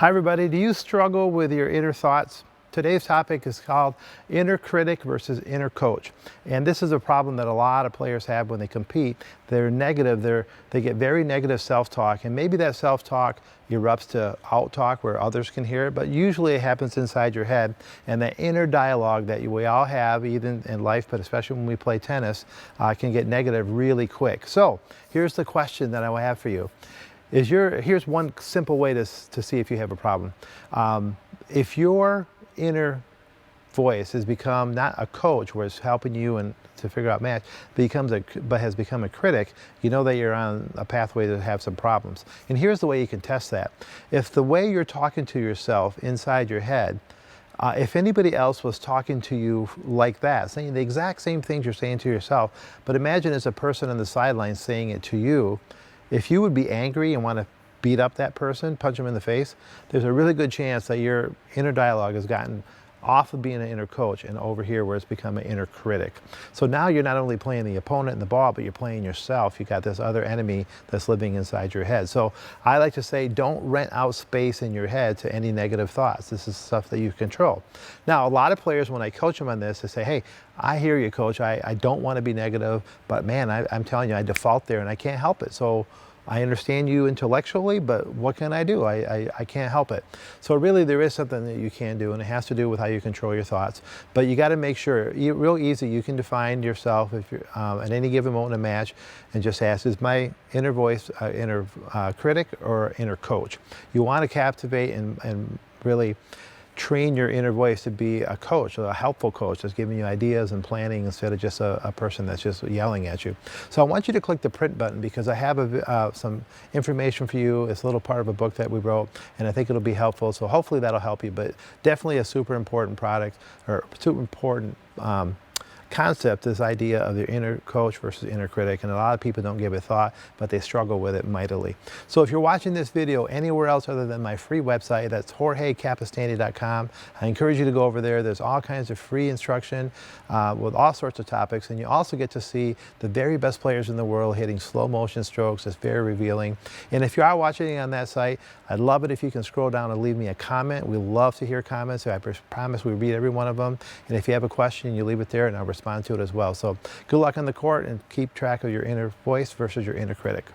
Hi everybody, do you struggle with your inner thoughts? Today's topic is called inner critic versus inner coach. And this is a problem that a lot of players have when they compete. They're negative, they get very negative self-talk, and maybe that self-talk erupts to out-talk where others can hear it, but usually it happens inside your head. And that inner dialogue that we all have, even in life, but especially when we play tennis, can get negative really quick. So here's the question that I have for you. Here's one simple way to see if you have a problem. If your inner voice has become not a coach where it's helping you and to figure out match, but has become a critic, you know that you're on a pathway to have some problems. And here's the way you can test that. If the way you're talking to yourself inside your head, if anybody else was talking to you like that, saying the exact same things you're saying to yourself, but imagine as a person on the sidelines saying it to you, if you would be angry and want to beat up that person, punch them in the face, there's a really good chance that your inner dialogue has gotten off of being an inner coach and over here where it's become an inner critic. So now you're not only playing the opponent and the ball, but you're playing yourself. You got this other enemy that's living inside your head. So I like to say, don't rent out space in your head to any negative thoughts. This is stuff that you control. Now, a lot of players, when I coach them on this, they say, hey, I hear you, coach. I don't want to be negative, but man, I'm telling you, I default there and I can't help it. So I understand you intellectually, but what can I do? I can't help it. So really there is something that you can do, and it has to do with how you control your thoughts. But you got to make sure, real easy, you can define yourself if you're at any given moment in a match and just ask, is my inner voice inner critic or inner coach? You want to captivate and really train your inner voice to be a coach, a helpful coach that's giving you ideas and planning instead of just a person that's just yelling at you. So I want you to click the print button because I have some information for you. It's a little part of a book that we wrote, and I think it'll be helpful. So hopefully that'll help you, but definitely a super important product or super important concept, this idea of the inner coach versus inner critic, and a lot of people don't give it thought, but they struggle with it mightily. So if you're watching this video anywhere else other than my free website, that's jorgecapestany.com, I encourage you to go over there. There's all kinds of free instruction with all sorts of topics, and you also get to see the very best players in the world hitting slow motion strokes. It's very revealing. And if you are watching it on that site, I'd love it if you can scroll down and leave me a comment. We love to hear comments. I promise we read every one of them. And if you have a question, you leave it there and I'll respond to it as well. So good luck on the court and keep track of your inner voice versus your inner critic.